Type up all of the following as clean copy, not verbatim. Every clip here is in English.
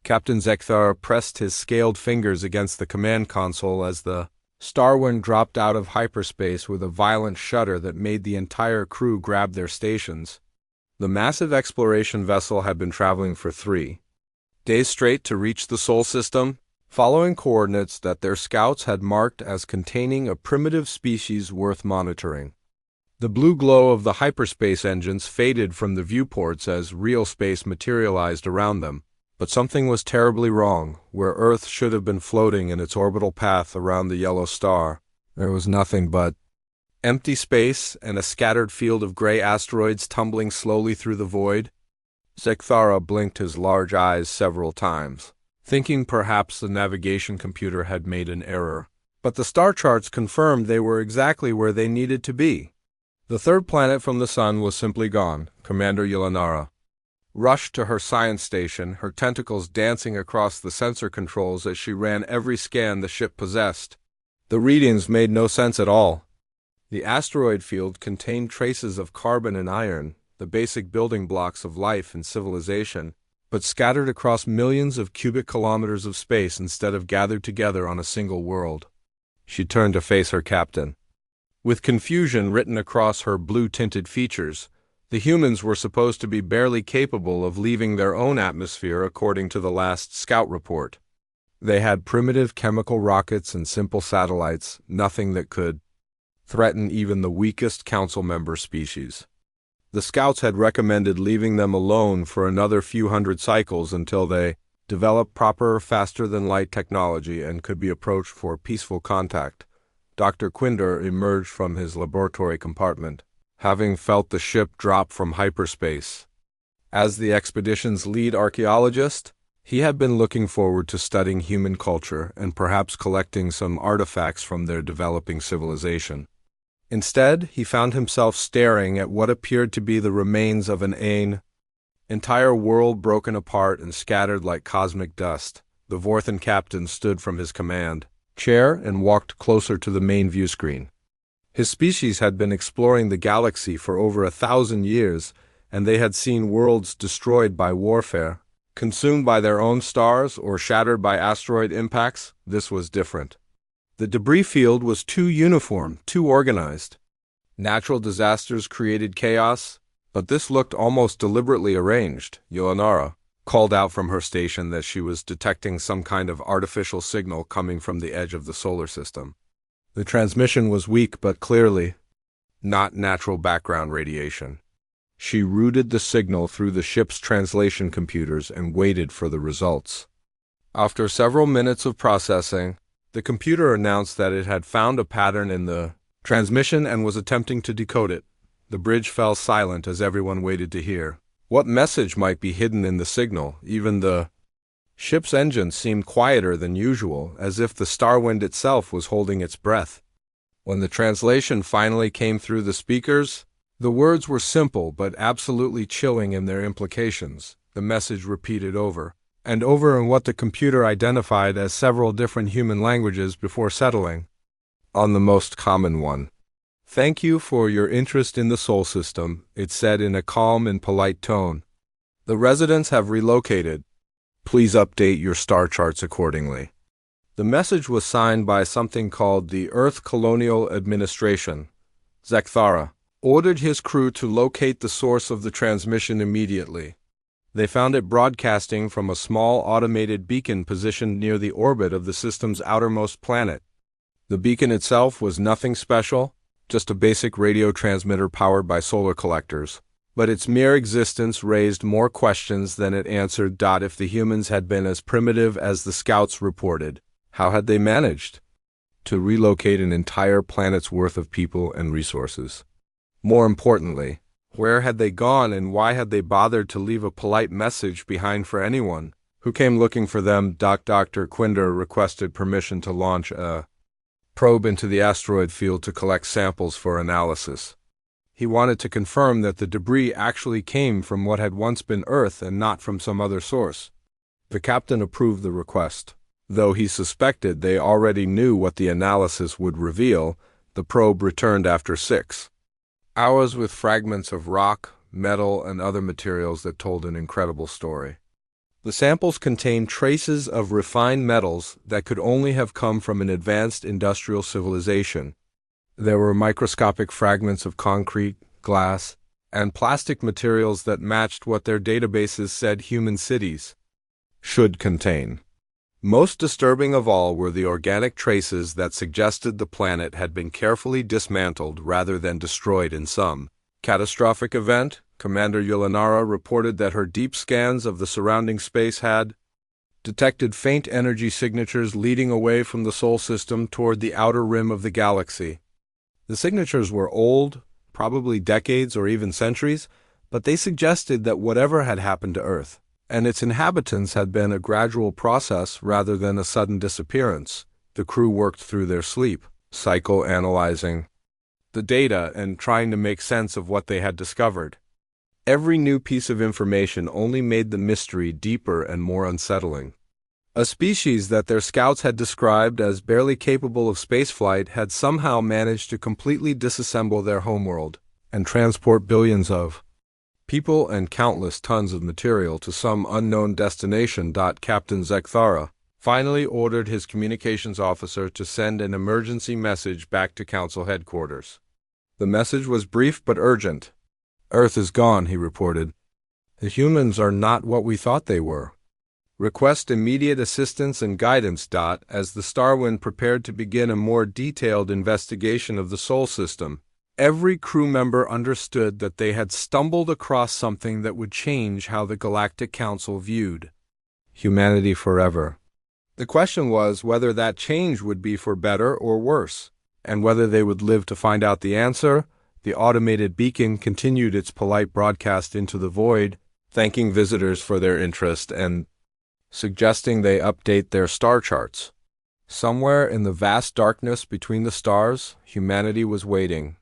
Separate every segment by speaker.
Speaker 1: Captain Zekthar pressed his scaled fingers against the command console as the Starwind dropped out of hyperspace with a violent shudder that made the entire crew grab their stations. The massive exploration vessel had been traveling for 3 days straight to reach the Sol system, following coordinates that their scouts had marked as containing a primitive species worth monitoring. The blue glow of the hyperspace engines faded from the viewports as real space materialized around them, but something was terribly wrong. Where Earth should have been floating in its orbital path around the yellow star, there was nothing but empty space and a scattered field of gray asteroids tumbling slowly through the void. Zekthara blinked his large eyes several times, thinking perhaps the navigation computer had made an error. But the star charts confirmed they were exactly where they needed to be. The third planet from the sun was simply gone. Commander Yelanara rushed to her science station, her tentacles dancing across the sensor controls as she ran every scan the ship possessed. The readings made no sense at all. The asteroid field contained traces of carbon and iron, the basic building blocks of life and civilization, but scattered across millions of cubic kilometers of space instead of gathered together on a single world. She turned to face her captain. With confusion written across her blue-tinted features, the humans were supposed to be barely capable of leaving their own atmosphere according to the last scout report. They had primitive chemical rockets and simple satellites, nothing that could threaten even the weakest council member species. The scouts had recommended leaving them alone for another few hundred cycles until they developed proper, faster-than-light technology and could be approached for peaceful contact. Dr. Quinder emerged from his laboratory compartment, having felt the ship drop from hyperspace. As the expedition's lead archaeologist, he had been looking forward to studying human culture and perhaps collecting some artifacts from their developing civilization. Instead, he found himself staring at what appeared to be the remains of an entire world broken apart and scattered like cosmic dust. The Vorthan captain stood from his command chair and walked closer to the main view screen. His species had been exploring the galaxy for over 1,000 years, and they had seen worlds destroyed by warfare, consumed by their own stars, or shattered by asteroid impacts. This was different. The debris field was too uniform, too organized. Natural disasters created chaos, but this looked almost deliberately arranged. Yelanara called out from her station that she was detecting some kind of artificial signal coming from the edge of the solar system. The transmission was weak but clearly not natural background radiation. She routed the signal through the ship's translation computers and waited for the results. After several minutes of processing, the computer announced that it had found a pattern in the transmission and was attempting to decode it. The bridge fell silent as everyone waited to hear what message might be hidden in the signal. Even the ship's engine seemed quieter than usual, as if the Starwind itself was holding its breath. When the translation finally came through the speakers, the words were simple but absolutely chilling in their implications. The message repeated over and over in what the computer identified as several different human languages before settling on the most common one. "Thank you for your interest in the Sol system," it said in a calm and polite tone. "The residents have relocated. Please update your star charts accordingly." The message was signed by something called the Earth Colonial Administration. Zekthara ordered his crew to locate the source of the transmission immediately. They found it broadcasting from a small automated beacon positioned near the orbit of the system's outermost planet. The beacon itself was nothing special, just a basic radio transmitter powered by solar collectors. But its mere existence raised more questions than it answered. If the humans had been as primitive as the scouts reported, how had they managed to relocate an entire planet's worth of people and resources? More importantly, where had they gone and why had they bothered to leave a polite message behind for anyone who came looking for them? Dr. Quinder requested permission to launch a probe into the asteroid field to collect samples for analysis. He wanted to confirm that the debris actually came from what had once been Earth and not from some other source. The captain approved the request. Though he suspected they already knew what the analysis would reveal, the probe returned after 6 hours with fragments of rock, metal, and other materials that told an incredible story. The samples contained traces of refined metals that could only have come from an advanced industrial civilization. There were microscopic fragments of concrete, glass, and plastic materials that matched what their databases said human cities should contain. Most disturbing of all were the organic traces that suggested the planet had been carefully dismantled rather than destroyed in some catastrophic event. Commander Yulanara reported that her deep scans of the surrounding space had detected faint energy signatures leading away from the Sol system toward the outer rim of the galaxy. The signatures were old, probably decades or even centuries, but they suggested that whatever had happened to Earth and its inhabitants had been a gradual process rather than a sudden disappearance. The crew worked through their sleep, psychoanalyzing the data and trying to make sense of what they had discovered. Every new piece of information only made the mystery deeper and more unsettling. A species that their scouts had described as barely capable of spaceflight had somehow managed to completely disassemble their homeworld and transport billions of people and countless tons of material to some unknown destination. Captain Zekthara finally ordered his communications officer to send an emergency message back to Council headquarters. The message was brief but urgent. "Earth is gone," he reported. "The humans are not what we thought they were. Request immediate assistance and guidance." As the Starwind prepared to begin a more detailed investigation of the Sol system, every crew member understood that they had stumbled across something that would change how the Galactic Council viewed humanity forever. The question was whether that change would be for better or worse, and whether they would live to find out the answer. The automated beacon continued its polite broadcast into the void, thanking visitors for their interest and suggesting they update their star charts. Somewhere in the vast darkness between the stars, humanity was waiting.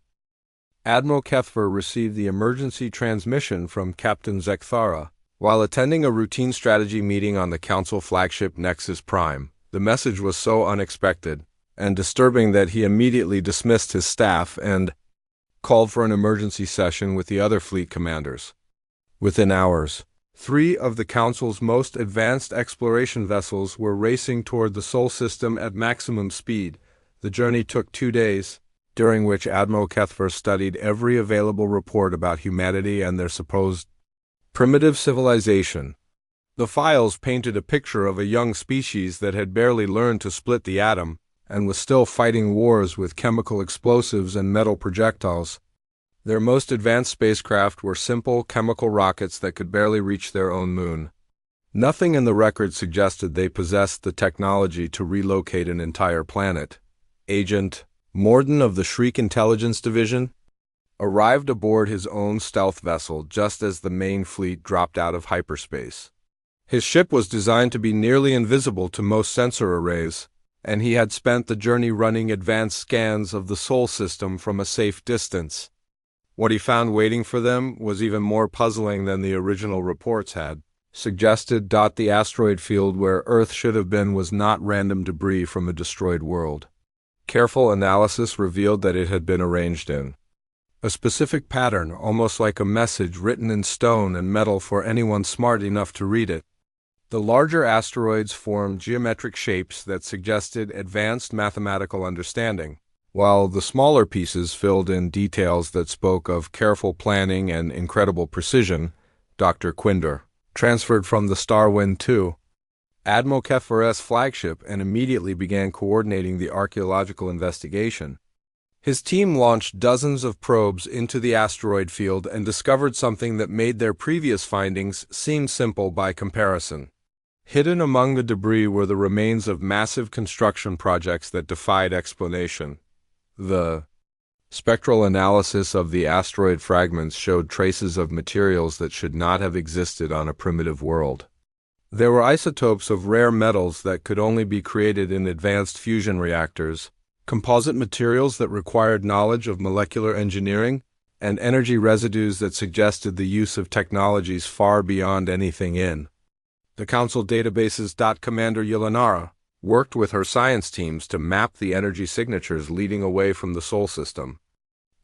Speaker 1: Admiral Kethver received the emergency transmission from Captain Zekthara while attending a routine strategy meeting on the Council flagship Nexus Prime. The message was so unexpected and disturbing that he immediately dismissed his staff and called for an emergency session with the other fleet commanders. Within hours, 3 of the Council's most advanced exploration vessels were racing toward the Sol system at maximum speed. The journey took 2 days, during which Admiral Kethver studied every available report about humanity and their supposed primitive civilization. The files painted a picture of a young species that had barely learned to split the atom and was still fighting wars with chemical explosives and metal projectiles. Their most advanced spacecraft were simple chemical rockets that could barely reach their own moon. Nothing in the record suggested they possessed the technology to relocate an entire planet. Agent Morden of the Shriek Intelligence Division arrived aboard his own stealth vessel just as the main fleet dropped out of hyperspace. His ship was designed to be nearly invisible to most sensor arrays, and he had spent the journey running advanced scans of the Sol system from a safe distance. What he found waiting for them was even more puzzling than the original reports had suggested. The asteroid field where Earth should have been was not random debris from a destroyed world. Careful analysis revealed that it had been arranged in a specific pattern, almost like a message written in stone and metal for anyone smart enough to read it. The larger asteroids formed geometric shapes that suggested advanced mathematical understanding, while the smaller pieces filled in details that spoke of careful planning and incredible precision. Dr. Quinder transferred from the Starwind to Admiral Kethver's flagship and immediately began coordinating the archaeological investigation. His team launched dozens of probes into the asteroid field and discovered something that made their previous findings seem simple by comparison. Hidden among the debris were the remains of massive construction projects that defied explanation. The spectral analysis of the asteroid fragments showed traces of materials that should not have existed on a primitive world. There were isotopes of rare metals that could only be created in advanced fusion reactors, composite materials that required knowledge of molecular engineering, and energy residues that suggested the use of technologies far beyond anything in the Council databases. Commander Yulanara worked with her science teams to map the energy signatures leading away from the Sol system.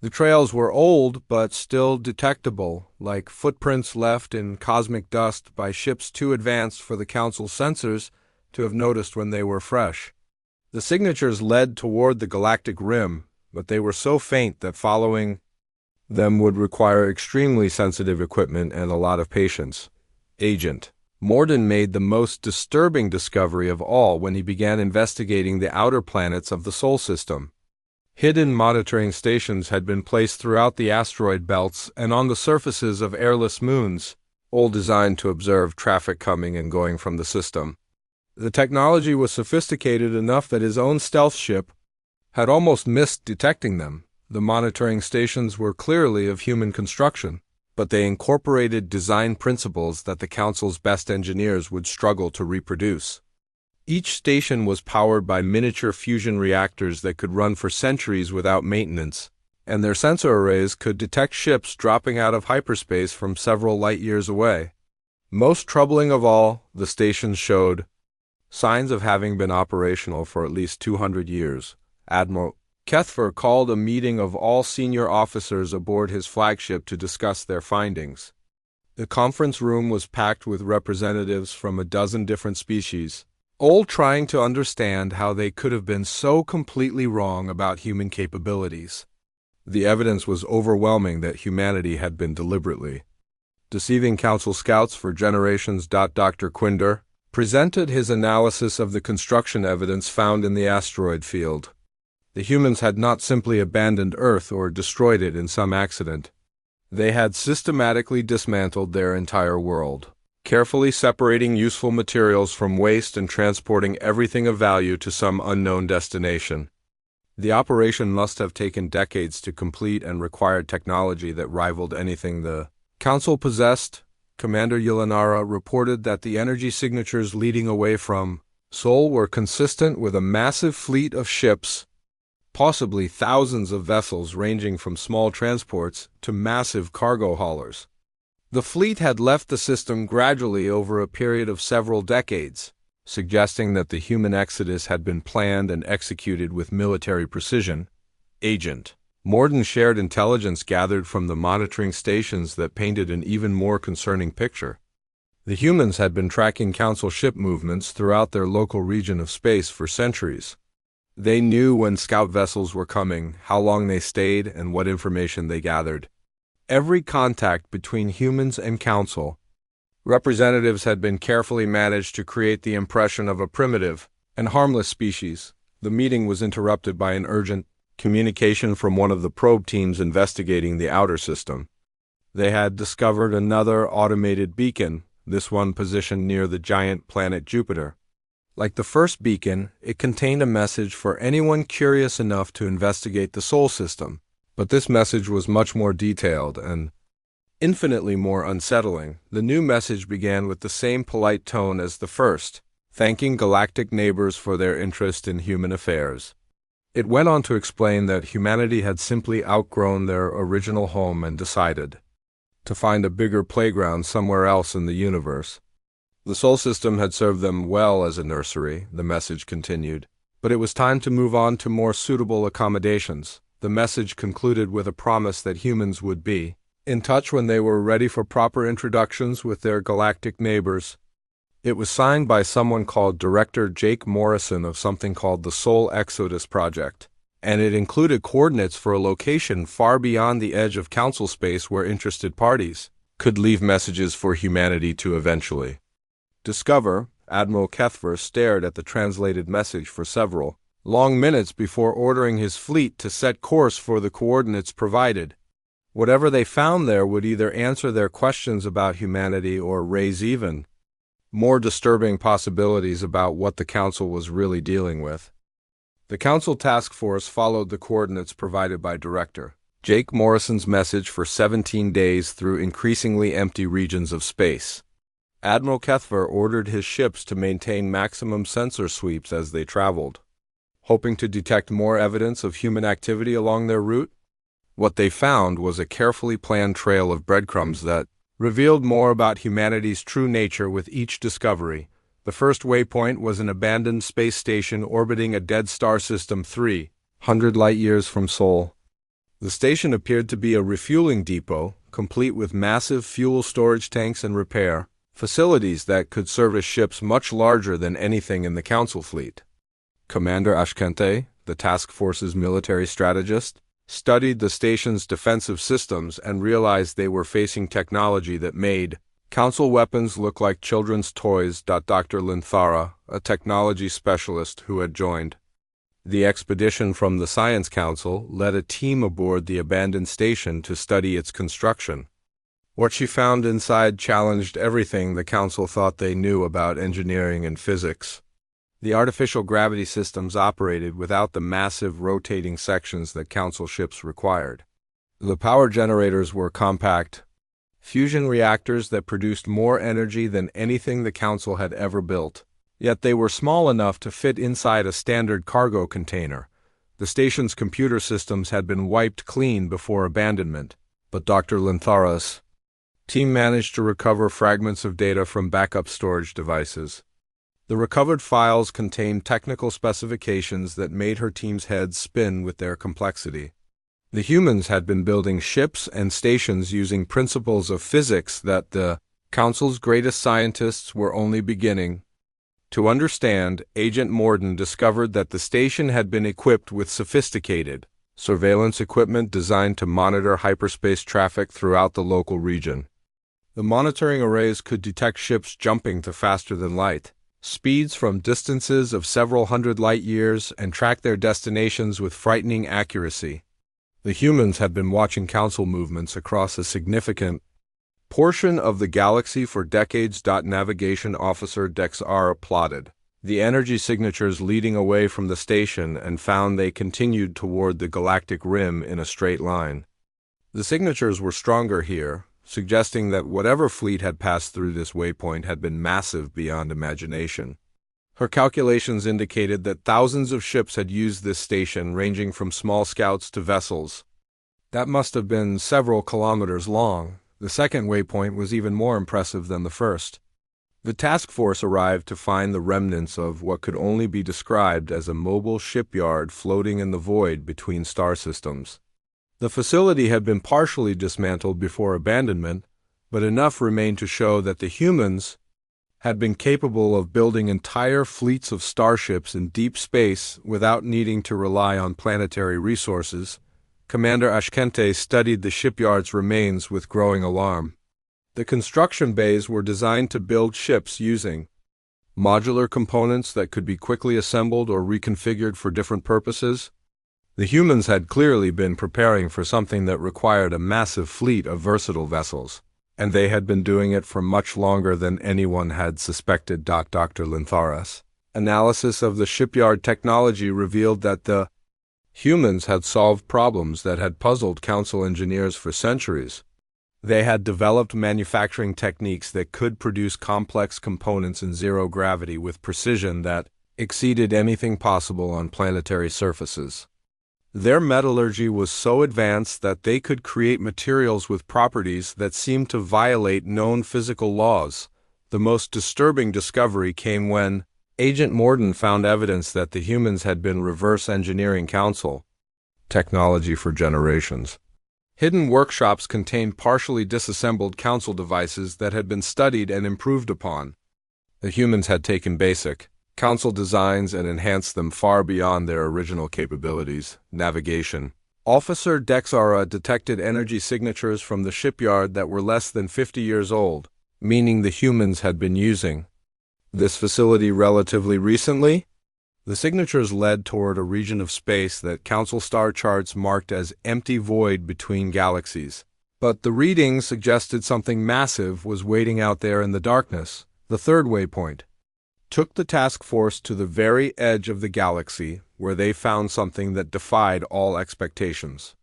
Speaker 1: The trails were old but still detectable, like footprints left in cosmic dust by ships too advanced for the Council's sensors to have noticed when they were fresh. The signatures led toward the galactic rim, but they were so faint that following them would require extremely sensitive equipment and a lot of patience. Agent Morden made the most disturbing discovery of all when he began investigating the outer planets of the Sol system. Hidden monitoring stations had been placed throughout the asteroid belts and on the surfaces of airless moons, all designed to observe traffic coming and going from the system. The technology was sophisticated enough that his own stealth ship had almost missed detecting them. The monitoring stations were clearly of human construction, but they incorporated design principles that the Council's best engineers would struggle to reproduce. Each station was powered by miniature fusion reactors that could run for centuries without maintenance, and their sensor arrays could detect ships dropping out of hyperspace from several light years away. Most troubling of all, the stations showed signs of having been operational for at least 200 years. Admiral Kethfer called a meeting of all senior officers aboard his flagship to discuss their findings. The conference room was packed with representatives from a dozen different species, all trying to understand how they could have been so completely wrong about human capabilities. The evidence was overwhelming that humanity had been deliberately deceiving Council scouts for generations. Dr. Quinder presented his analysis of the construction evidence found in the asteroid field. The humans had not simply abandoned Earth or destroyed it in some accident. They had systematically dismantled their entire world, carefully separating useful materials from waste and transporting everything of value to some unknown destination. The operation must have taken decades to complete and required technology that rivaled anything the Council possessed. Commander Yulanara reported that the energy signatures leading away from Sol were consistent with a massive fleet of ships, possibly thousands of vessels ranging from small transports to massive cargo haulers. The fleet had left the system gradually over a period of several decades, suggesting that the human exodus had been planned and executed with military precision. Agent Morden shared intelligence gathered from the monitoring stations that painted an even more concerning picture. The humans had been tracking Council ship movements throughout their local region of space for centuries. They knew when scout vessels were coming, how long they stayed, and what information they gathered. Every contact between humans and Council representatives had been carefully managed to create the impression of a primitive and harmless species. The meeting was interrupted by an urgent communication from one of the probe teams investigating the outer system. They had discovered another automated beacon, this one positioned near the giant planet Jupiter. Like the first beacon, it contained a message for anyone curious enough to investigate the Sol system, but this message was much more detailed and infinitely more unsettling. The new message began with the same polite tone as the first, thanking galactic neighbors for their interest in human affairs. It went on to explain that humanity had simply outgrown their original home and decided to find a bigger playground somewhere else in the universe. The Sol system had served them well as a nursery, the message continued, but it was time to move on to more suitable accommodations. The message concluded with a promise that humans would be in touch when they were ready for proper introductions with their galactic neighbors. It was signed by someone called Director Jake Morrison of something called the Sol Exodus Project, and it included coordinates for a location far beyond the edge of Council space where interested parties could leave messages for humanity to eventually discover. Admiral Kethfer stared at the translated message for several long minutes before ordering his fleet to set course for the coordinates provided. Whatever they found there would either answer their questions about humanity or raise even more disturbing possibilities about what the Council was really dealing with. The Council task force followed the coordinates provided by Director Jake Morrison's message for 17 days through increasingly empty regions of space. Admiral Kethfer ordered his ships to maintain maximum sensor sweeps as they traveled, hoping to detect more evidence of human activity along their route. What they found was a carefully planned trail of breadcrumbs that revealed more about humanity's true nature with each discovery. The first waypoint was an abandoned space station orbiting a dead star system 300 light-years from Sol. The station appeared to be a refueling depot, complete with massive fuel storage tanks and repair facilities that could service ships much larger than anything in the Council fleet. Commander Ashkente, the task force's military strategist, studied the station's defensive systems and realized they were facing technology that made Council weapons look like children's toys. Dr. Linthara, a technology specialist who had joined the expedition from the Science Council, led a team aboard the abandoned station to study its construction. What she found inside challenged everything the Council thought they knew about engineering and physics. The artificial gravity systems operated without the massive rotating sections that Council ships required. The power generators were compact fusion reactors that produced more energy than anything the Council had ever built. Yet they were small enough to fit inside a standard cargo container. The station's computer systems had been wiped clean before abandonment, but Dr. Linthara's team managed to recover fragments of data from backup storage devices. The recovered files contained technical specifications that made her team's heads spin with their complexity. The humans had been building ships and stations using principles of physics that the Council's greatest scientists were only beginning to understand. Agent Morden discovered that the station had been equipped with sophisticated surveillance equipment designed to monitor hyperspace traffic throughout the local region. The monitoring arrays could detect ships jumping to faster than light speeds from distances of several hundred light years and track their destinations with frightening accuracy. The humans had been watching Council movements across a significant portion of the galaxy for decades. Navigation Officer Dexara plotted the energy signatures leading away from the station and found they continued toward the galactic rim in a straight line. The signatures were stronger here, suggesting that whatever fleet had passed through this waypoint had been massive beyond imagination. Her calculations indicated that thousands of ships had used this station, ranging from small scouts to vessels that must have been several kilometers long. The second waypoint was even more impressive than the first. The task force arrived to find the remnants of what could only be described as a mobile shipyard floating in the void between star systems. The facility had been partially dismantled before abandonment, but enough remained to show that the humans had been capable of building entire fleets of starships in deep space without needing to rely on planetary resources. Commander Ashkente studied the shipyard's remains with growing alarm. The construction bays were designed to build ships using modular components that could be quickly assembled or reconfigured for different purposes. The humans had clearly been preparing for something that required a massive fleet of versatile vessels, and they had been doing it for much longer than anyone had suspected. Dr. Linthara's analysis of the shipyard technology revealed that the humans had solved problems that had puzzled Council engineers for centuries. They had developed manufacturing techniques that could produce complex components in zero gravity with precision that exceeded anything possible on planetary surfaces. Their metallurgy was so advanced that they could create materials with properties that seemed to violate known physical laws. The most disturbing discovery came when Agent Morden found evidence that the humans had been reverse engineering Council technology for generations. Hidden workshops contained partially disassembled Council devices that had been studied and improved upon. The humans had taken basic Council designs and enhanced them far beyond their original capabilities. Navigation Officer Dexara detected energy signatures from the shipyard that were less than 50 years old, meaning the humans had been using this facility relatively recently. The signatures led toward a region of space that Council star charts marked as empty void between galaxies. But the readings suggested something massive was waiting out there in the darkness. The third waypoint took the task force to the very edge of the galaxy, where they found something that defied all expectations.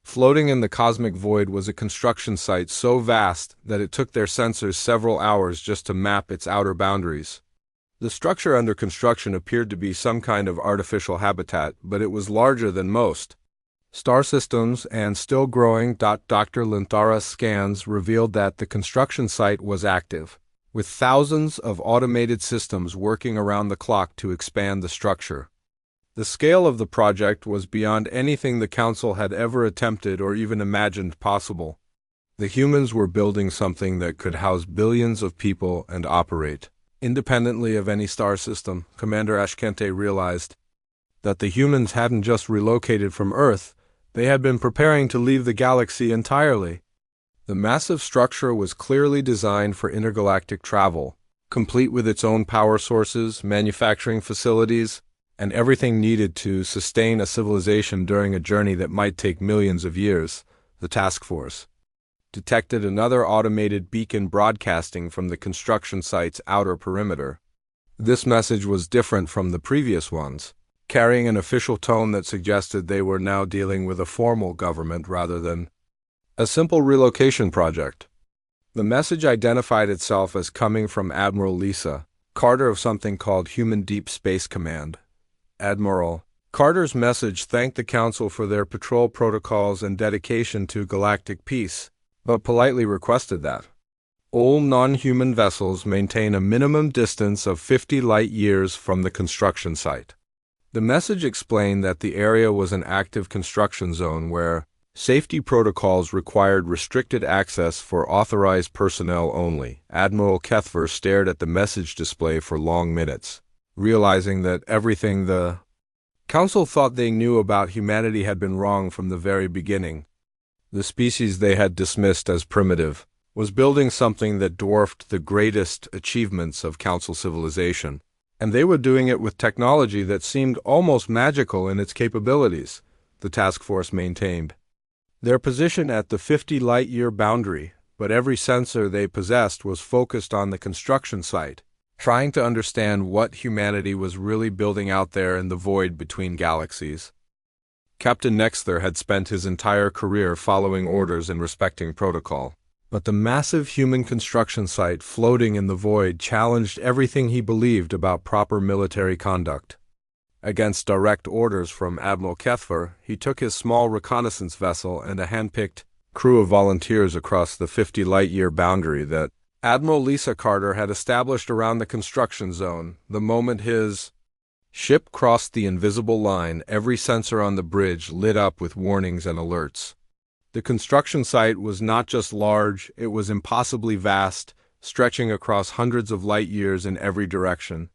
Speaker 1: Floating in the cosmic void was a construction site so vast that it took their sensors several hours just to map its outer boundaries. The structure under construction appeared to be some kind of artificial habitat, but it was larger than most star systems and still growing. Dr. Linthara's scans revealed that the construction site was active, with thousands of automated systems working around the clock to expand the structure. The scale of the project was beyond anything the Council had ever attempted or even imagined possible. The humans were building something that could house billions of people and operate independently of any star system. Commander Ashkente realized that the humans hadn't just relocated from Earth, they had been preparing to leave the galaxy entirely. The massive structure was clearly designed for intergalactic travel, complete with its own power sources, manufacturing facilities, and everything needed to sustain a civilization during a journey that might take millions of years. The task force detected another automated beacon broadcasting from the construction site's outer perimeter. This message was different from the previous ones, carrying an official tone that suggested they were now dealing with a formal government rather than a simple relocation project. The message identified itself as coming from Admiral Lisa Carter of something called Human Deep Space Command. Admiral Carter's message thanked the Council for their patrol protocols and dedication to galactic peace, but politely requested that all non-human vessels maintain a minimum distance of 50 light-years from the construction site. The message explained that the area was an active construction zone where safety protocols required restricted access for authorized personnel only. Admiral Kethver stared at the message display for long minutes, realizing that everything the Council thought they knew about humanity had been wrong from the very beginning. The species they had dismissed as primitive was building something that dwarfed the greatest achievements of Council civilization, and they were doing it with technology that seemed almost magical in its capabilities, the task force maintained. Their position at the 50 light-year boundary, but every sensor they possessed was focused on the construction site, trying to understand what humanity was really building out there in the void between galaxies. Captain Nexther had spent his entire career following orders and respecting protocol, but the massive human construction site floating in the void challenged everything he believed about proper military conduct. Against direct orders from Admiral Kethver, he took his small reconnaissance vessel and a hand-picked crew of volunteers across the 50 light-year boundary that Admiral Lisa Carter had established around the construction zone. The moment his ship crossed the invisible line, every sensor on the bridge lit up with warnings and alerts. The construction site was not just large, it was impossibly vast, stretching across hundreds of light-years in every direction.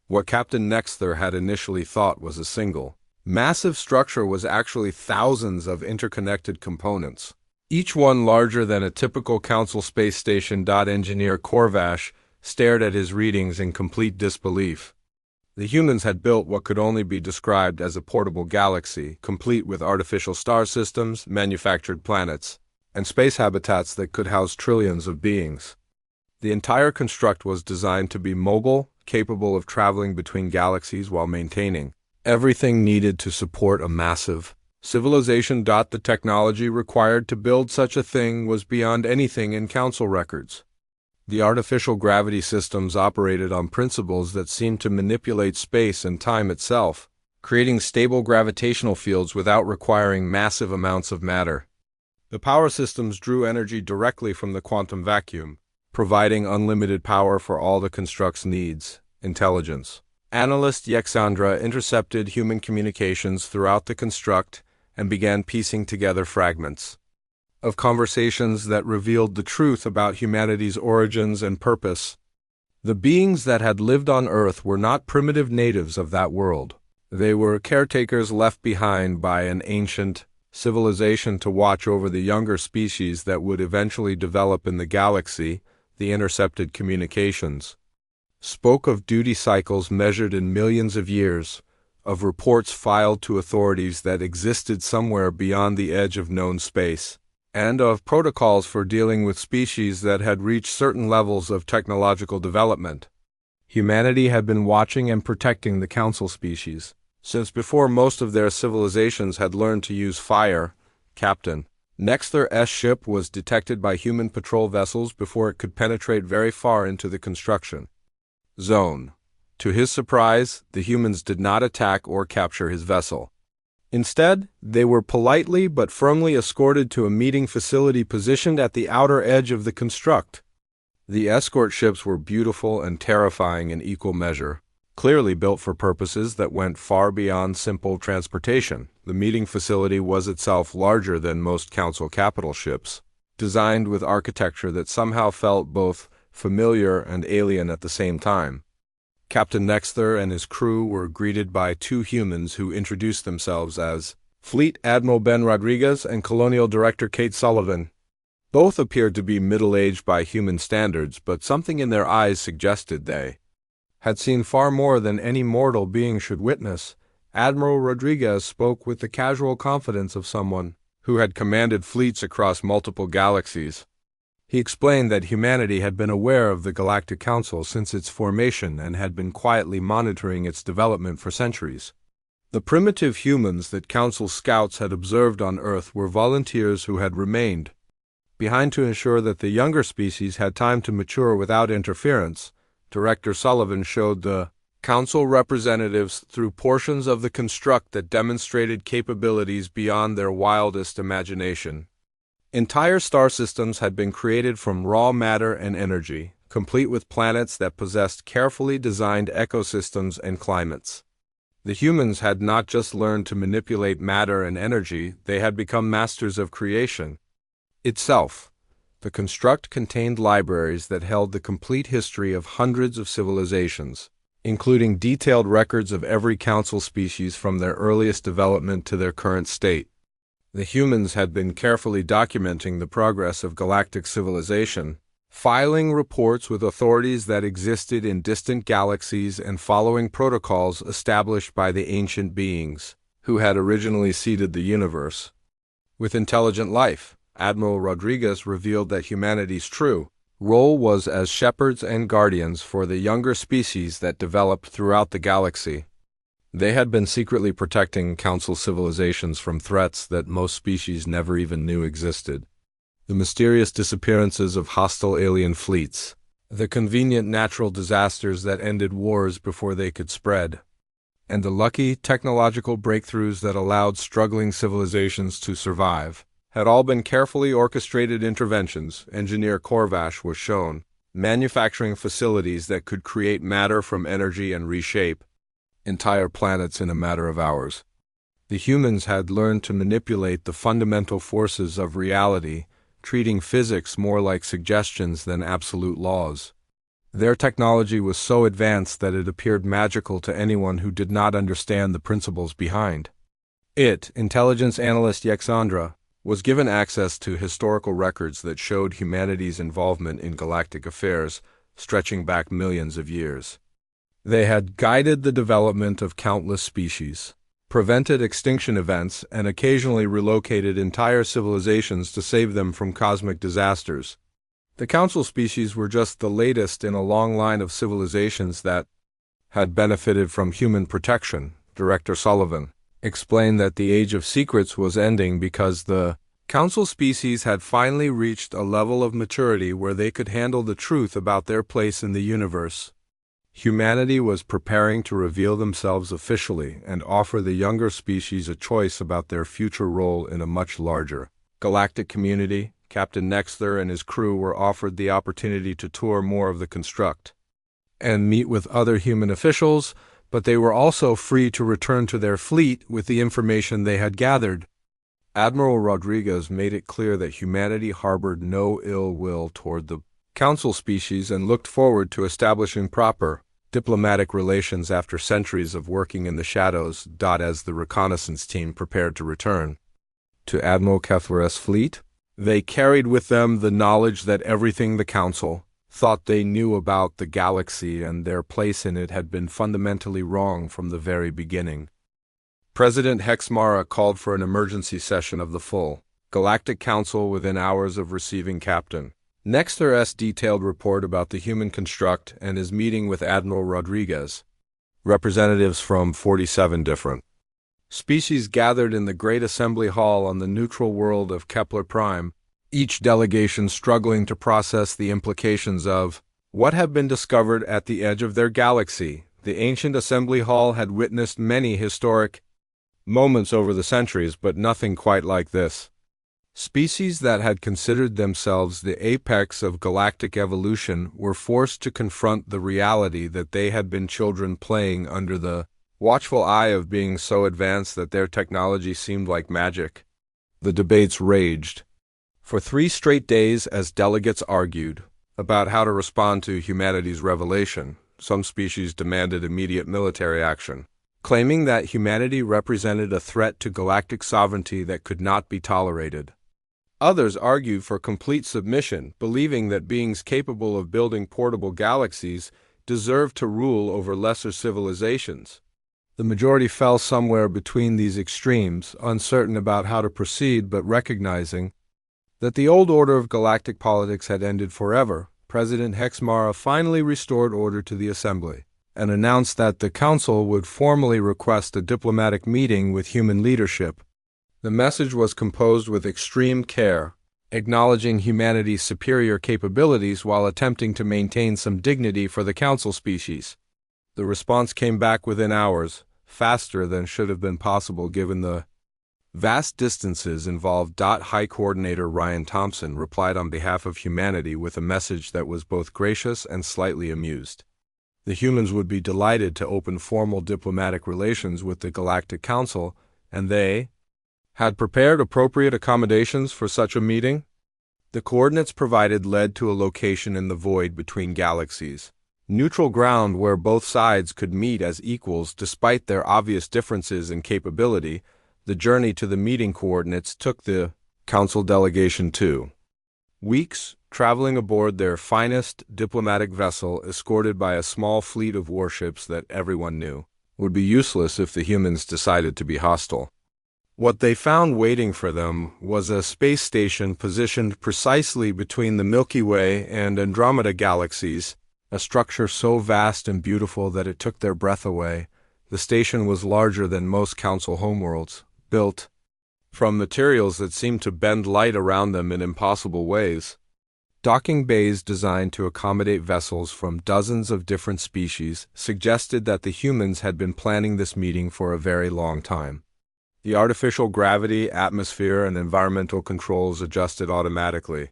Speaker 1: What Captain Nexther had initially thought was a single massive structure was actually thousands of interconnected components, each one larger than a typical Council space station. Engineer Korvash stared at his readings in complete disbelief. The humans had built what could only be described as a portable galaxy, complete with artificial star systems, manufactured planets, and space habitats that could house trillions of beings. The entire construct was designed to be mobile, capable of traveling between galaxies while maintaining everything needed to support a massive civilization. The technology required to build such a thing was beyond anything in Council records. The artificial gravity systems operated on principles that seemed to manipulate space and time itself, creating stable gravitational fields without requiring massive amounts of matter. The power systems drew energy directly from the quantum vacuum, providing unlimited power for all the construct's needs. Intelligence analyst Yexandra intercepted human communications throughout the construct and began piecing together fragments of conversations that revealed the truth about humanity's origins and purpose. The beings that had lived on Earth were not primitive natives of that world. They were caretakers left behind by an ancient civilization to watch over the younger species that would eventually develop in the galaxy. The intercepted communications spoke of duty cycles measured in millions of years, of reports filed to authorities that existed somewhere beyond the edge of known space, and of protocols for dealing with species that had reached certain levels of technological development. Humanity had been watching and protecting the Council species since before most of their civilizations had learned to use fire. Captain Nexther's ship was detected by human patrol vessels before it could penetrate very far into the construction zone. To his surprise, the humans did not attack or capture his vessel. Instead, they were politely but firmly escorted to a meeting facility positioned at the outer edge of the construct. The escort ships were beautiful and terrifying in equal measure. clearly built for purposes that went far beyond simple transportation. The meeting facility was itself larger than most Council capital ships, designed with architecture that somehow felt both familiar and alien at the same time. Captain Nexther and his crew were greeted by two humans who introduced themselves as Fleet Admiral Ben Rodriguez and Colonial Director Kate Sullivan. Both appeared to be middle-aged by human standards, but something in their eyes suggested they had seen far more than any mortal being should witness. Admiral Rodriguez spoke with the casual confidence of someone who had commanded fleets across multiple galaxies. He explained that humanity had been aware of the Galactic Council since its formation and had been quietly monitoring its development for centuries. The primitive humans that Council scouts had observed on Earth were volunteers who had remained behind to ensure that the younger species had time to mature without interference. Director Sullivan showed the Council representatives through portions of the construct that demonstrated capabilities beyond their wildest imagination. Entire star systems had been created from raw matter and energy, complete with planets that possessed carefully designed ecosystems and climates. The humans had not just learned to manipulate matter and energy, they had become masters of creation itself. The construct contained libraries that held the complete history of hundreds of civilizations, including detailed records of every Council species from their earliest development to their current state. The humans had been carefully documenting the progress of galactic civilization, filing reports with authorities that existed in distant galaxies and following protocols established by the ancient beings who had originally seeded the universe with intelligent life. Admiral Rodriguez revealed that humanity's true role was as shepherds and guardians for the younger species that developed throughout the galaxy. They had been secretly protecting Council civilizations from threats that most species never even knew existed. The mysterious disappearances of hostile alien fleets, the convenient natural disasters that ended wars before they could spread, and the lucky technological breakthroughs that allowed struggling civilizations to survive, had all been carefully orchestrated interventions. Engineer Corvash was shown manufacturing facilities that could create matter from energy and reshape entire planets in a matter of hours. The humans had learned to manipulate the fundamental forces of reality, treating physics more like suggestions than absolute laws. Their technology was so advanced that it appeared magical to anyone who did not understand the principles behind it. Intelligence analyst Yexandra was given access to historical records that showed humanity's involvement in galactic affairs stretching back millions of years. They had guided the development of countless species, prevented extinction events, and occasionally relocated entire civilizations to save them from cosmic disasters. The Council species were just the latest in a long line of civilizations that had benefited from human protection. Director Sullivan explained that the Age of Secrets was ending because the Council species had finally reached a level of maturity where they could handle the truth about their place in the universe. Humanity was preparing to reveal themselves officially and offer the younger species a choice about their future role in a much larger galactic community. Captain Nexther and his crew were offered the opportunity to tour more of the construct and meet with other human officials, but they were also free to return to their fleet with the information they had gathered. Admiral Rodriguez made it clear that humanity harbored no ill will toward the Council species and looked forward to establishing proper diplomatic relations after centuries of working in the shadows. As the reconnaissance team prepared to return to Admiral Kethler's fleet, they carried with them the knowledge that everything the Council thought they knew about the galaxy and their place in it had been fundamentally wrong from the very beginning. President Hexmara called for an emergency session of the full Galactic Council within hours of receiving Captain Nexter's detailed report about the human construct and his meeting with Admiral Rodriguez. Representatives from 47 different species gathered in the Great Assembly Hall on the neutral world of Kepler Prime, each delegation struggling to process the implications of what had been discovered at the edge of their galaxy. The ancient assembly hall had witnessed many historic moments over the centuries, but nothing quite like this. Species that had considered themselves the apex of galactic evolution were forced to confront the reality that they had been children playing under the watchful eye of beings so advanced that their technology seemed like magic. The debates raged for 3 straight days as delegates argued about how to respond to humanity's revelation. Some species demanded immediate military action, claiming that humanity represented a threat to galactic sovereignty that could not be tolerated. Others argued for complete submission, believing that beings capable of building portable galaxies deserved to rule over lesser civilizations. The majority fell somewhere between these extremes, uncertain about how to proceed but recognizing that the old order of galactic politics had ended forever. President Hexmara finally restored order to the Assembly and announced that the Council would formally request a diplomatic meeting with human leadership. The message was composed with extreme care, acknowledging humanity's superior capabilities while attempting to maintain some dignity for the Council species. The response came back within hours, faster than should have been possible given the vast distances involved. High Coordinator Ryan Thompson replied on behalf of humanity with a message that was both gracious and slightly amused. The humans would be delighted to open formal diplomatic relations with the Galactic Council, and they had prepared appropriate accommodations for such a meeting. The coordinates provided led to a location in the void between galaxies, neutral ground where both sides could meet as equals despite their obvious differences in capability. The journey to the meeting coordinates took the Council delegation 2 weeks, traveling aboard their finest diplomatic vessel escorted by a small fleet of warships that everyone knew would be useless if the humans decided to be hostile. What they found waiting for them was a space station positioned precisely between the Milky Way and Andromeda galaxies, a structure so vast and beautiful that it took their breath away. The station was larger than most Council homeworlds, built from materials that seemed to bend light around them in impossible ways. Docking bays designed to accommodate vessels from dozens of different species suggested that the humans had been planning this meeting for a very long time. The artificial gravity, atmosphere, and environmental controls adjusted automatically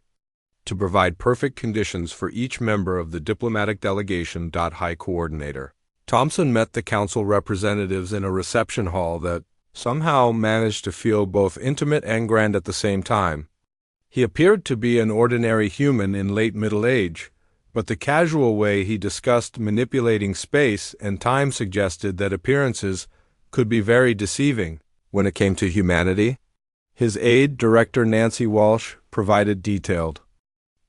Speaker 1: to provide perfect conditions for each member of the diplomatic delegation. High Coordinator Thompson met the Council representatives in a reception hall that somehow managed to feel both intimate and grand at the same time. He appeared to be an ordinary human in late middle age, but the casual way he discussed manipulating space and time suggested that appearances could be very deceiving. When it came to humanity, his aide, Director Nancy Walsh, provided detailed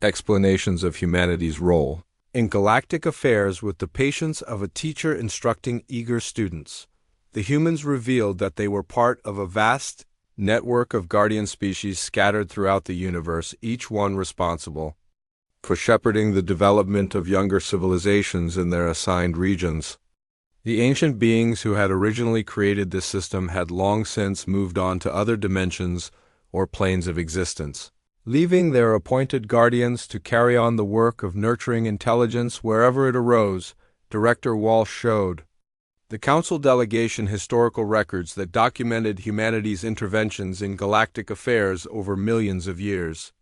Speaker 1: explanations of humanity's role in galactic affairs with the patience of a teacher instructing eager students. The humans revealed that they were part of a vast network of guardian species scattered throughout the universe, each one responsible for shepherding the development of younger civilizations in their assigned regions. The ancient beings who had originally created this system had long since moved on to other dimensions or planes of existence, leaving their appointed guardians to carry on the work of nurturing intelligence wherever it arose. Director Walsh showed the Council delegation historical records that documented humanity's interventions in galactic affairs over millions of years.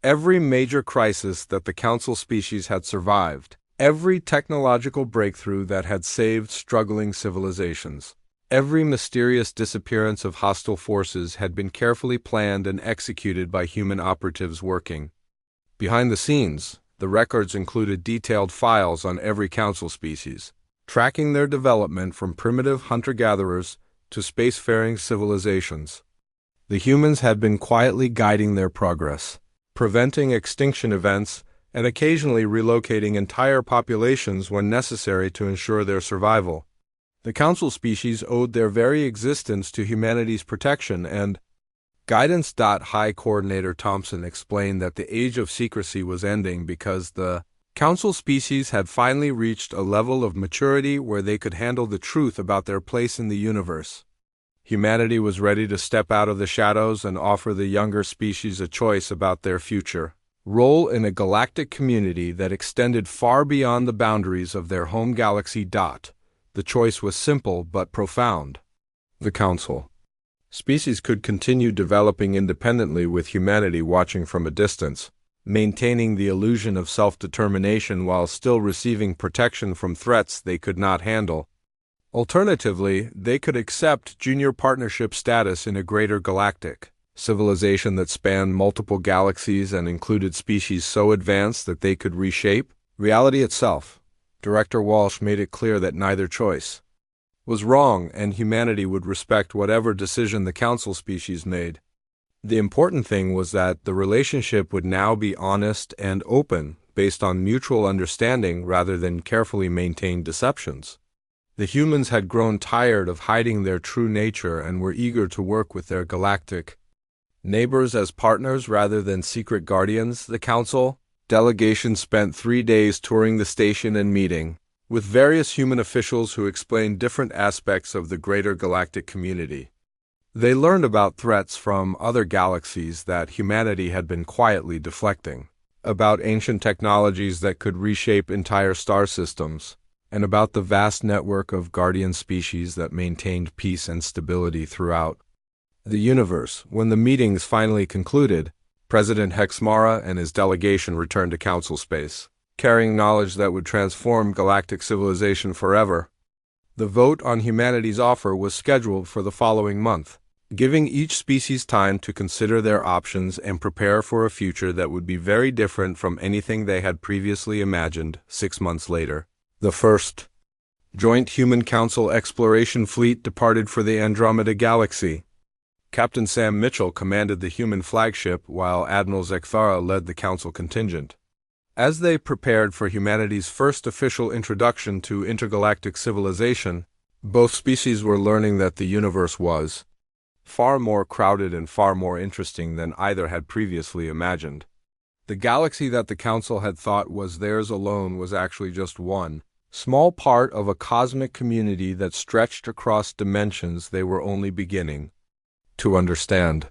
Speaker 1: Every major crisis that the Council species had survived, every technological breakthrough that had saved struggling civilizations, every mysterious disappearance of hostile forces had been carefully planned and executed by human operatives working behind the scenes. The records included detailed files on every Council species, tracking their development from primitive hunter-gatherers to spacefaring civilizations. The humans had been quietly guiding their progress, preventing extinction events and occasionally relocating entire populations when necessary to ensure their survival. The Council species owed their very existence to humanity's protection and guidance. High Coordinator Thompson explained that the age of secrecy was ending because the Council species had finally reached a level of maturity where they could handle the truth about their place in the universe. Humanity was ready to step out of the shadows and offer the younger species a choice about their future role in a galactic community that extended far beyond the boundaries of their home galaxy. The choice was simple but profound. The Council Species could continue developing independently with humanity watching from a distance, maintaining the illusion of self-determination while still receiving protection from threats they could not handle. Alternatively, they could accept junior partnership status in a greater galactic civilization that spanned multiple galaxies and included species so advanced that they could reshape reality itself. Director Walsh made it clear that neither choice was wrong, and humanity would respect whatever decision the Council species made. The important thing was that the relationship would now be honest and open, based on mutual understanding rather than carefully maintained deceptions. The humans had grown tired of hiding their true nature and were eager to work with their galactic neighbors as partners rather than secret guardians. The Council delegation spent 3 days touring the station and meeting with various human officials who explained different aspects of the greater galactic community. They learned about threats from other galaxies that humanity had been quietly deflecting, about ancient technologies that could reshape entire star systems, and about the vast network of guardian species that maintained peace and stability throughout the universe. When the meetings finally concluded, President Hexmara and his delegation returned to Council space, carrying knowledge that would transform galactic civilization forever. The vote on humanity's offer was scheduled for the following month, giving each species time to consider their options and prepare for a future that would be very different from anything they had previously imagined. 6 months later, the first Joint Human Council exploration fleet departed for the Andromeda Galaxy. Captain Sam Mitchell commanded the human flagship while Admiral Zekfara led the Council contingent. As they prepared for humanity's first official introduction to intergalactic civilization, both species were learning that the universe was far more crowded and far more interesting than either had previously imagined. The galaxy that the Council had thought was theirs alone was actually just one small part of a cosmic community that stretched across dimensions they were only beginning to understand.